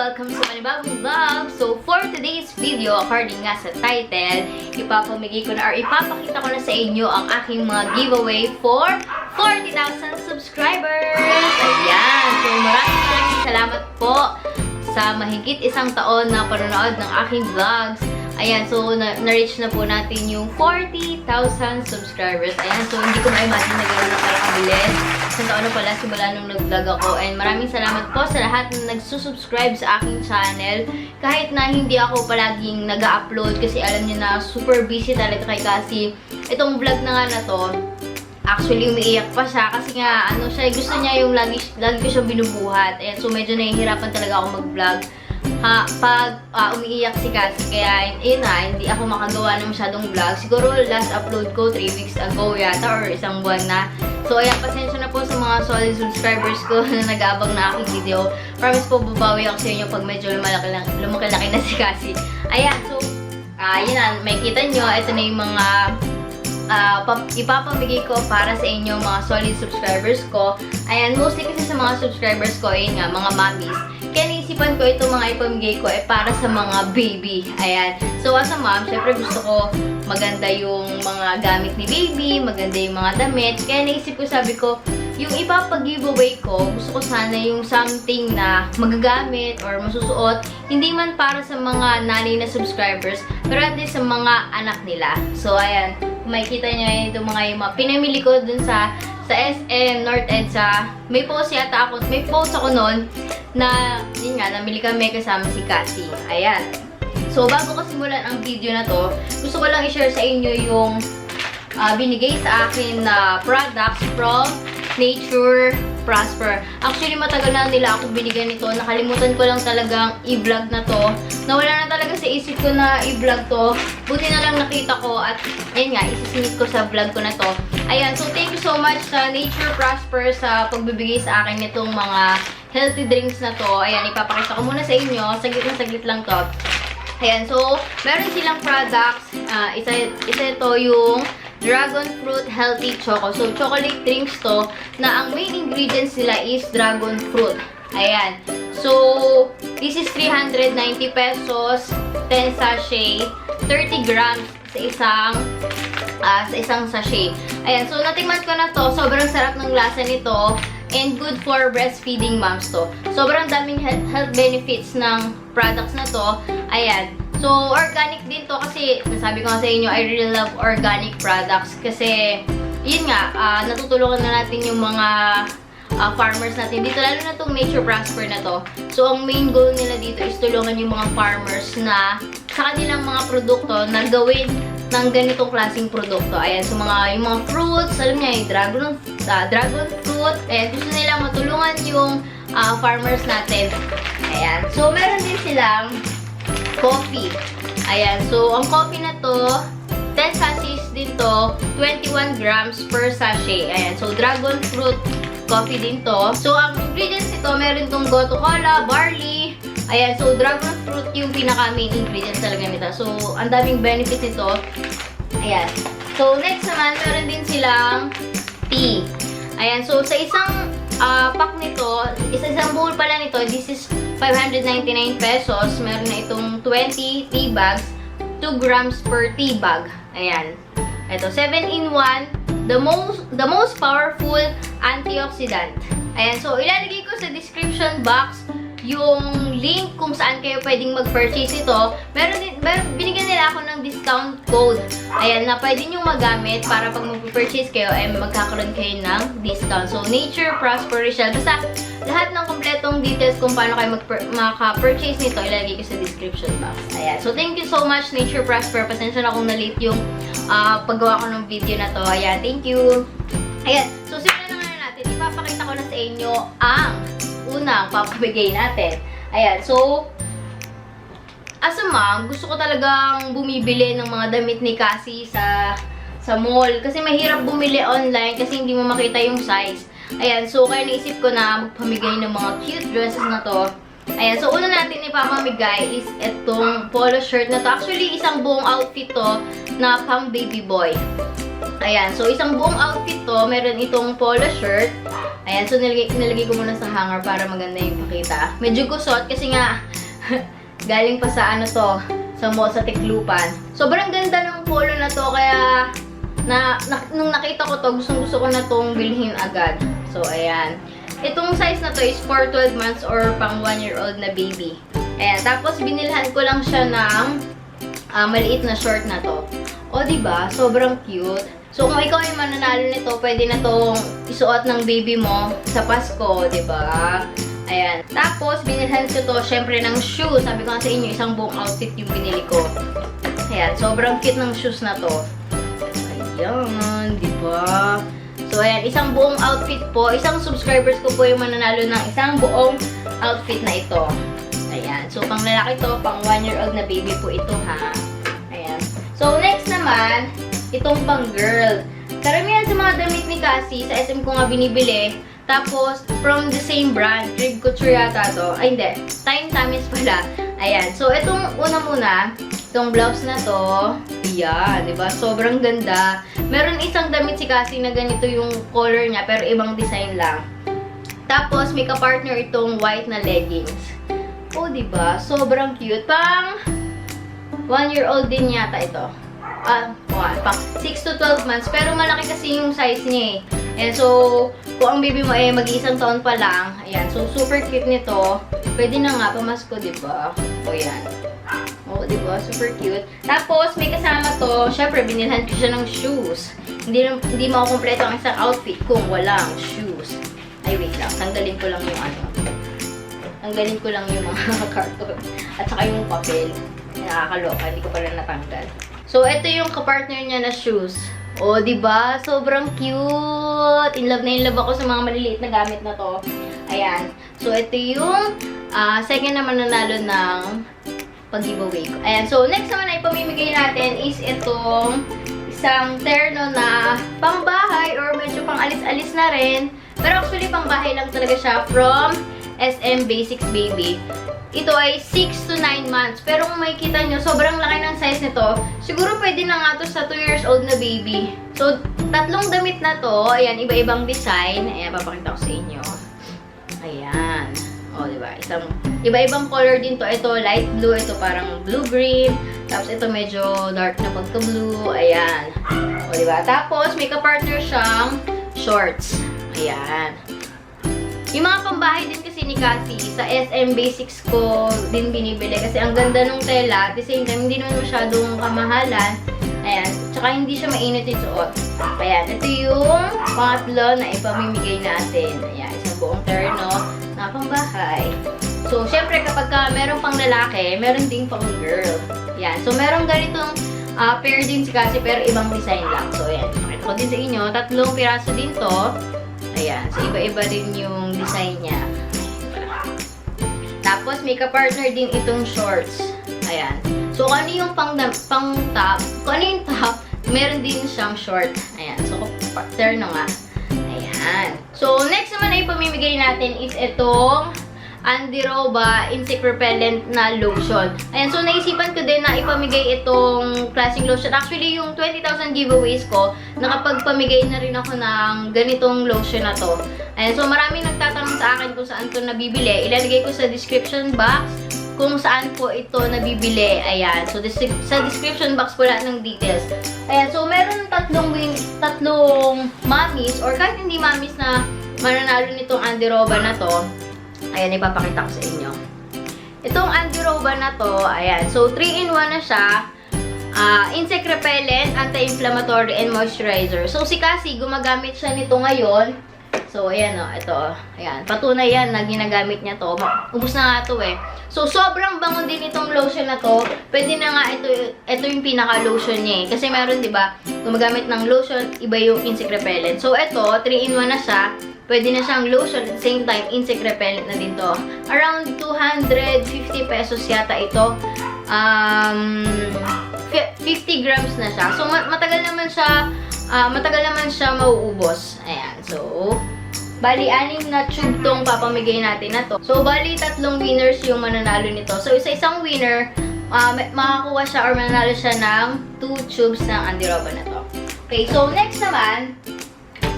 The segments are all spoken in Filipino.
Welcome sa panibagong vlog! So, for today's video, according nga sa title, ipapamigay ko na or ipapakita ko na sa inyo ang aking mga giveaway for 40,000 subscribers! Ayan! So, maraming salamat po sa mahigit isang taon na panonood ng aking vlogs. Ayan, so na-reach na po natin yung 40,000 subscribers. Ayan, so hindi ko ma-imagine na gano'n na pala kabilis. Isang taon na pala simula nung nag-vlog ako. And maraming salamat po sa lahat na nagsusubscribe sa aking channel. Kahit na hindi ako palaging nag-upload kasi alam niyo na super busy talaga kay Cassie. Itong vlog na nga na to, actually umiiyak pa siya kasi nga ano siya, gusto niya yung lagi ko siyang binubuhat. Ayan, so medyo nahihirapan talaga ako mag-vlog. Pag umiiyak si Cassie, kaya yun na, hindi ako makagawa ng masyadong vlog. Siguro last upload ko 3 weeks ago yata or isang buwan na. So ayan, pasensya na po sa mga solid subscribers ko na nag-aabang na aking video. Promise po, babawi ako sa inyo pag medyo lumaki-laki na si Cassie. Ayan, so yun na, may kita nyo, ito na yung mga ipapamigay ko para sa inyo mga solid subscribers ko. Ayan, mostly kasi sa mga subscribers ko, yun nga, mga mommies. Kaya naisipan ko itong mga ipamigay ko para sa mga baby. Ayan. So, as a mom, syempre gusto ko maganda yung mga gamit ni baby, maganda yung mga damit. Kaya naisip ko, sabi ko, yung ipapag-giveaway ko, gusto ko sana yung something na magagamit or masusuot. Hindi man para sa mga nanay na subscribers, pero at least sa mga anak nila. So, ayan. Kung makikita nyo yung mga pinamili ko dun sa SM North EDSA. May post yata ako, may post ako noon na, yun nga, namili kami kasama si Cassie. Ayan. So, bago ko simulan ang video na to, gusto ko lang i-share sa inyo yung binigay sa akin na products from Nature Prosper. Actually, matagal na nila ako binigyan nito. Nakalimutan ko lang talagang i-vlog na to. Nawala na talaga sa isip ko na i-vlog to. Buti na lang nakita ko at yun nga, isisingit ko sa vlog ko na to. Ayan, so thank you so much sa Nature Prosper sa pagbibigay sa akin nitong mga healthy drinks na to. Ayan, ipapakita ko muna sa inyo. Saglit na saglit lang to. Ayan, so meron silang products. Isa ito yung Dragon Fruit Healthy Choco. So, chocolate drinks to na ang main ingredients nila is dragon fruit. Ayan. So, this is 390 pesos, 10 sachet, 30 grams sa isang sachet. Ayan. So, natikman ko na to. Sobrang sarap ng lasa nito and good for breastfeeding moms to. Sobrang daming health benefits ng products na to. Ayan. So, organic din to kasi, nasabi ko nga sa inyo, I really love organic products kasi, yun nga, natutulungan na natin yung mga farmers natin dito, lalo na itong Nature Prosper na to. So, ang main goal nila dito is tulungan yung mga farmers na sa kanilang mga produkto na gawin ng ganitong klaseng produkto. Ayan, so yung mga fruits, alam niya, yung dragon fruit, and gusto nila matulungan yung farmers natin. Ayan, so meron din silang coffee. Ayan. So, ang coffee na to, 10 sachets din to, 21 grams per sachet. Ayan. So, dragon fruit coffee din to. So, ang ingredients nito, meron tong gotu kola, barley. Ayan. So, dragon fruit yung pinaka-main ingredients talaga nito. So, ang daming benefits nito. Ayan. So, next naman, meron din silang tea. Ayan. So, sa isang pack nito, isang bowl pala nito, this is 599 pesos. Meron na itong 20 tea bags, 2 grams per tea bag. Ayan. Ito, 7-in-1, the most powerful antioxidant. Ayan, so ilalagay ko sa description box yung link kung saan kayo pwedeng mag-purchase ito. Binigyan nila ako ng discount code. Ayan, na pwede nyo magamit para pag mag-purchase kayo, ay magkakaroon kayo ng discount. So, Nature Prosper Rachel. Basta, lahat ng kompletong details kung paano kayo maka-purchase nito, ilalagay ko sa description box. Ayan. So, thank you so much, Nature Prosper. Pasensya na kung na-late yung paggawa ko ng video na to. Ayan, thank you. Ayan. So, simulan na natin. Ipapakita ko na sa inyo ang unang papabigay natin. Ayan, so, as a mom, gusto ko talagang bumibili ng mga damit ni Cassie sa mall. Kasi mahirap bumili online kasi hindi mo makita yung size. Ayan, so, kaya naisip ko na magpamigay ng mga cute dresses na to. Ayan, so, una natin ipapamigay is itong polo shirt na to. Actually, isang buong outfit to na pang baby boy. Ayan, so isang buong outfit to, meron itong polo shirt. Ayan, so nilagay ko muna sa hanger para maganda yung pakita. Medyo kusot kasi nga Galing pa sa ano to, sa mall sa Tiklupan. Sobrang ganda ng polo na to, kaya nung nakita ko to, gusto ko na tong bilhin agad. So, ayan. Itong size na to is for 12 months or pang 1-year-old na baby. Ayan. Tapos, binilhan ko lang siya ng maliit na short na to. O, diba? Sobrang cute. So, kung ikaw yung mananalo nito, pwede na tong isuot ng baby mo sa Pasko, diba? Ayan. Tapos, binilhan ko to, syempre, ng shoes. Sabi ko nga sa inyo, isang buong outfit yung binili ko. Ayan. Sobrang cute ng shoes na to. Ayan. Diba? So, ayan. Isang buong outfit po. Isang subscribers ko po yung mananalo ng isang buong outfit na ito. Ayan. So, pang lalaki to, pang 1-year-old na baby po ito, ha? Ayan. So, next naman, itong pang girl. Karamihan sa mga damit ni Cassie, sa SM ko nga binibili. Tapos, from the same brand, Rib Couture yata to. Ay, hindi. Time Tamis pala. Ayan. So, itong una muna, itong blouse na to. Ayan, diba? Sobrang ganda. Meron isang damit si Cassie na ganito yung color niya, pero ibang design lang. Tapos, may ka-partner itong white na leggings. Oh, diba? Sobrang cute. Pang 1-year-old din yata ito. Pang 6 to 12 months. Pero malaki kasi yung size niya eh. And so, kung ang baby mo eh mag-iisang taon pa lang, ayan. So, super cute nito. Pwede na nga, pamasko, diba? O, yan. O, diba? Super cute. Tapos, may kasama to. Syempre, binilhan ko siya ng shoes. Hindi makukumpleto ang isang outfit kung walang shoes. Ay, wait lang. Tanggalin ko lang yung ano. Tanggalin ko lang yung mga karton. At saka yung papel. Nakakaloka. Hindi ko pala natanggal. So, ito yung kapartner niya na shoes. O, diba? Sobrang cute! In love na in love ako sa mga maliliit na gamit na to. Ayan. So, ito yung second naman nanalo ng pag-giveaway ko. Ayan. So, next naman na ipamimigay natin is itong isang terno na pangbahay or medyo pang alis-alis na rin. Pero actually, pangbahay lang talaga siya from SM Basics Baby. Ito ay 6 to 9 months. Pero kung makikita nyo, sobrang laki ng size nito. Siguro pwede na nga to sa 2 years old na baby. So, tatlong damit na to. Ayan, iba-ibang design. Ayan, papakita ko sa inyo. Ayan. O, diba? Iba-ibang color din to. Ito, light blue. Ito, parang blue-green. Tapos, ito medyo dark na pagka-blue. Ayan. O, diba? Tapos, may ka-partner siyang shorts. Ayan. Yung mga pambahay din kasi ni Cassie, sa SM Basics ko din binibili kasi ang ganda ng tela. At the same time, hindi naman masyadong kamahalan. Ayan. Tsaka hindi siya mainit yung suot. Ayan. Ito yung pangatlo na ipamimigay natin. Ayan. Isang buong terno na pambahay. So, syempre kapag meron pang lalaki, meron din pang girl. Ayan. So, meron ganitong pair din si Cassie pero ibang design lang. So, ayan. Pakita ko din sa inyo. 3 piraso din to. Ayan. So, iba-iba rin yung design niya. Tapos, may ka-partner din itong shorts. Ayan. So, kung ano yung pang-top, kung ano yung top, meron din siyang short. Ayan. So, partner na nga. Ayan. So, next naman na ipamimigay natin is itong Andiroba Insect Repellent na lotion. Ayan, so naisipan ko din na ipamigay itong klaseng lotion. Actually, yung 20,000 giveaways ko, nakapagpamigay na rin ako ng ganitong lotion na to. Ayan, so maraming nagtatanong sa akin kung saan ko nabibili. Ilalagay ko sa description box kung saan po ito nabibili. Ayan, so sa description box po lahat ng details. Ayan, so meron tatlong mommies or kahit hindi mommies na mananalo nitong Andiroba na to. Ayan, ipapakita ko sa inyo. Itong Andiroba na to, ayan. So, 3-in-1 na siya. Insect repellent, anti-inflammatory, and moisturizer. So, si Cassie, gumagamit siya nito ngayon. So, ayan o. Ito o. Ayan. Patunay yan na ginagamit niya to. Ubus na nga to eh. So, sobrang bango din itong lotion na to. Pwede na nga ito yung pinaka-lotion niya eh. Kasi meron, di ba, gumagamit ng lotion, iba yung insect repellent. So, ito, 3-in-1 na siya. Pwede na siyang lotion at the same time, insect repellent na din to. Around 250 pesos yata ito. 50 grams na siya. So, matagal naman siya mauubos. Ayan. So, bali, 6 na tube tong papamigay natin na to. So, bali, 3 winners yung mananalo nito. So, isa-isang winner, makakuha siya or mananalo siya ng 2 tubes ng Andiroba na to. Okay, so, next naman,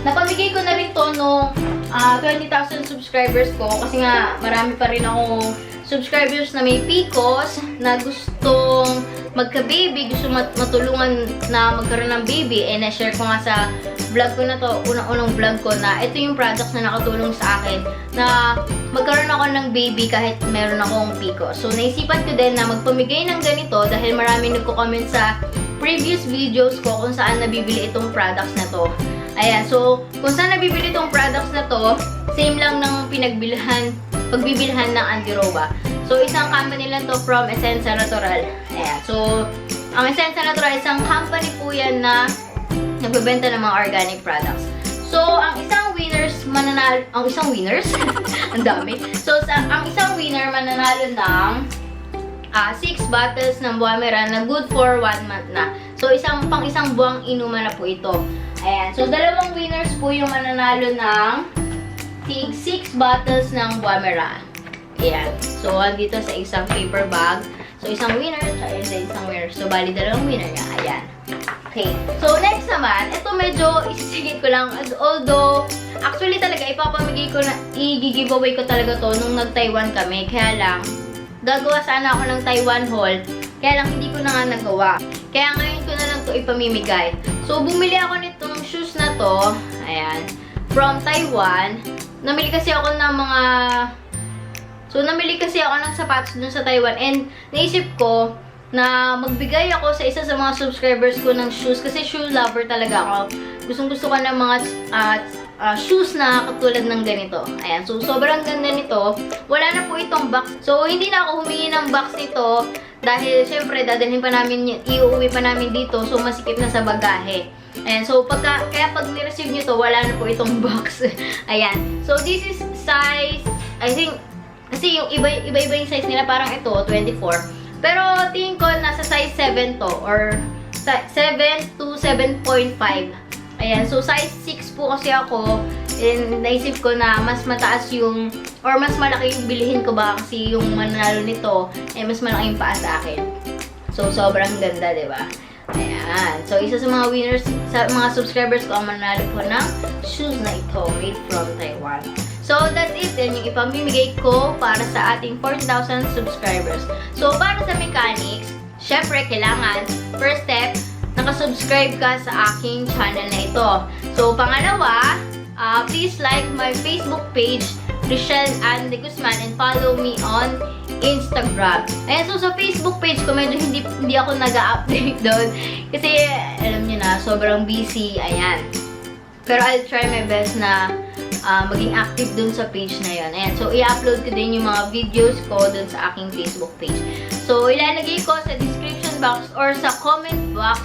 napamigay ko na rin to nung 20,000 subscribers ko kasi nga marami pa rin akong subscribers na may PCOS na gustong magka-baby, gusto matulungan na magkaroon ng baby. And na-share ko nga sa vlog ko na to, unang vlog ko, na ito yung products na nakatulong sa akin na magkaroon ako ng baby kahit meron akong PCOS. So naisipan ko din na magpamigay ng ganito dahil marami nagko-comment sa previous videos ko kung saan nabibili itong products na to. Ayan, so kung saan nabibili itong products na to, same lang ng pagbibilhan ng Andiroba. So isang company lang to from Essenza Natural. Ayan, so ang Essenza Natural, isang company po yan na nagbebenta ng mga organic products. So ang isang winners mananalo, ang dami. So ang isang winner mananalo ng 6 bottles ng Buamera na good for 1 month na. So pang isang buwang inuman na po ito. Ayan. So dalawang winners po yung mananalo ng 6 bottles ng Buamera. Ayan. So andito sa isang paper bag. So isang winner at isang winner. So bali dalawang winner nga. Ayan. Okay. So next naman, ito medyo isisigit ko lang. Although actually talaga ipapamigay ko na, i-giveaway ko talaga to nung nag-Taiwan kami. Kaya lang gagawa sana ako ng Taiwan haul, kaya lang hindi ko na nga nagawa. Kaya ngayon ko na lang to ipamimigay. So, bumili ako nitong shoes na to, ayan, from Taiwan. Namili kasi ako ng sapatos dun sa Taiwan, and naisip ko na magbigay ako sa isa sa mga subscribers ko ng shoes kasi shoe lover talaga ako. Gustong-gusto ko ng mga shoes na katulad ng ganito. Ayan. So, sobrang ganda nito. Wala na po itong box. So, hindi na ako humingi ng box nito dahil, syempre, dadalhin pa namin, iuwi pa namin dito. So, masikip na sa bagahe. Ayan. So, kaya pag ni-receive nyo to, wala na po itong box. Ayan. So, this is size, I think, kasi yung iba-iba yung size nila. Parang ito, 24. Pero, tingin ko, nasa size 7 to, or 7 to 7.5. Ayan, so size 6 po kasi ako, and naisip ko na mas mataas yung, or mas malaki yung bilihin ko ba kasi yung mananalo nito, mas malaki yung paa sa akin. So, sobrang ganda, diba? Ayan, so isa sa mga winners, sa mga subscribers ko, ang mananalo po ng shoes na ito, made from Taiwan. So, that's it. Yan yung ipamimigay ko para sa ating 40,000 subscribers. So, para sa mechanics, syempre, kailangan, first step, nakasubscribe ka sa aking channel na ito. So, pangalawa, please like my Facebook page, Richelle Ann de Guzman, and follow me on Instagram. Ayan, so sa Facebook page ko, medyo hindi ako nag-update doon. Kasi, alam niyo na, sobrang busy. Ayan. Pero I'll try my best na maging active dun sa page na yun. Ayan, so i-upload ko din yung mga videos ko dun sa aking Facebook page. So, ilalagay ko sa description box or sa comment box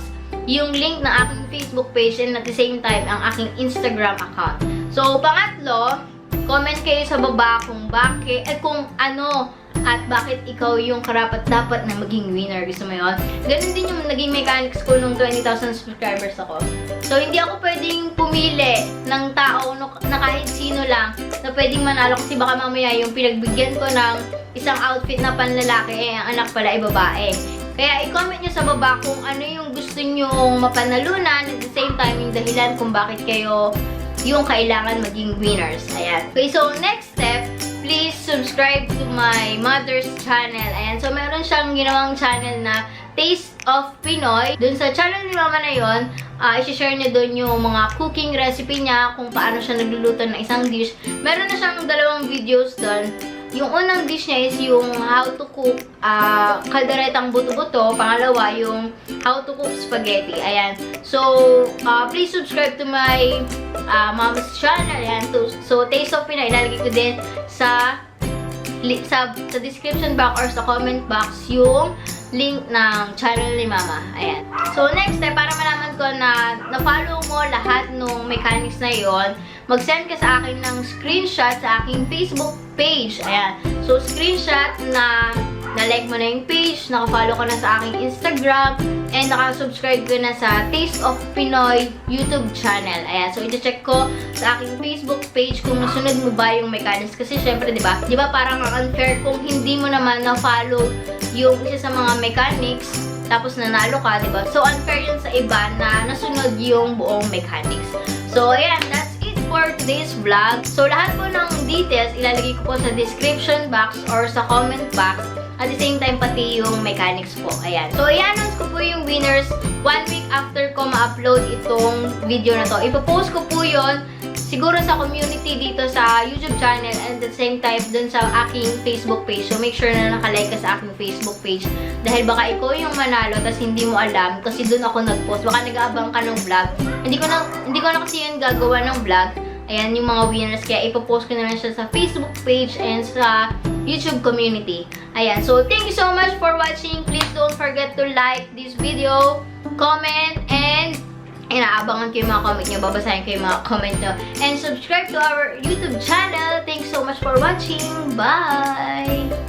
yung link ng aking Facebook page and at the same time, ang aking Instagram account. So, pangatlo, comment kayo sa baba kung bakit, at kung ano, at bakit ikaw yung karapat-dapat na maging winner. Gusto mo yun? Ganun din yung naging mechanics ko nung 20,000 subscribers ako. So, hindi ako pwedeng pumili ng tao na kahit sino lang na pwedeng manalo kasi baka mamaya yung pinagbigyan ko ng isang outfit na panlalaki, ang anak pala ay babae. Kaya i-comment nyo sa baba kung ano yung gusto nyong mapanalunan, at the same time yung dahilan kung bakit kayo yung kailangan maging winners. Ayan. Okay, so next step, please subscribe to my mother's channel. Ayan, so meron siyang ginawang channel na Taste of Pinoy. Dun sa channel ni Mama na yun, i-share niya dun yung mga cooking recipe niya, kung paano siya nagluluto ng isang dish. Meron na siyang 2 videos dun. Yung unang dish niya is yung how to cook kalderetang buto-buto. Pangalawa, yung how to cook spaghetti. Ayan. So, please subscribe to my mom's channel. Ayan. So, Taste of Pinoy, ilalagay ko din sa description box or sa comment box yung link ng channel ni Mama. Ayan. So, next step, para malaman ko na na-follow mo lahat ng mechanics na yon, mag-send ka sa akin ng screenshot sa aking Facebook page. Ayan. So, screenshot na na-like mo na yung page, naka-follow ka na sa aking Instagram, and naka-subscribe ka na sa Taste of Pinoy YouTube channel. Ayan. So, iti-check ko sa aking Facebook page kung nasunod mo ba yung mechanics. Kasi, syempre, di ba parang unfair kung hindi mo naman na-follow yung isa sa mga mechanics, tapos nanalo ka, diba? So, unfair yun sa iba na nasunod yung buong mechanics. So, ayan, that's it for today's vlog. So, lahat po ng details ilalagay ko po sa description box or sa comment box. At the same time, pati yung mechanics po. Ayan. So, i-announce ko po yung winners 1 week after ko ma-upload itong video na to. Ipopost ko po yon siguro sa community dito sa YouTube channel and at the same time dun sa aking Facebook page. So, make sure na nakalike ka sa aking Facebook page. Dahil baka ikaw yung manalo tas hindi mo alam kasi dun ako nag-post. Baka nag-aabang ka ng vlog. Hindi ko na kasi yun gagawa ng vlog. Ayan, yung mga winners. Kaya ipopost ko na lang siya sa Facebook page and sa YouTube community. Ayan. So, thank you so much for watching. Please don't forget to like this video, comment, and inaabangan ko yung mga comment nyo. Babasahin ko yung mga comment nyo. And subscribe to our YouTube channel. Thanks so much for watching. Bye!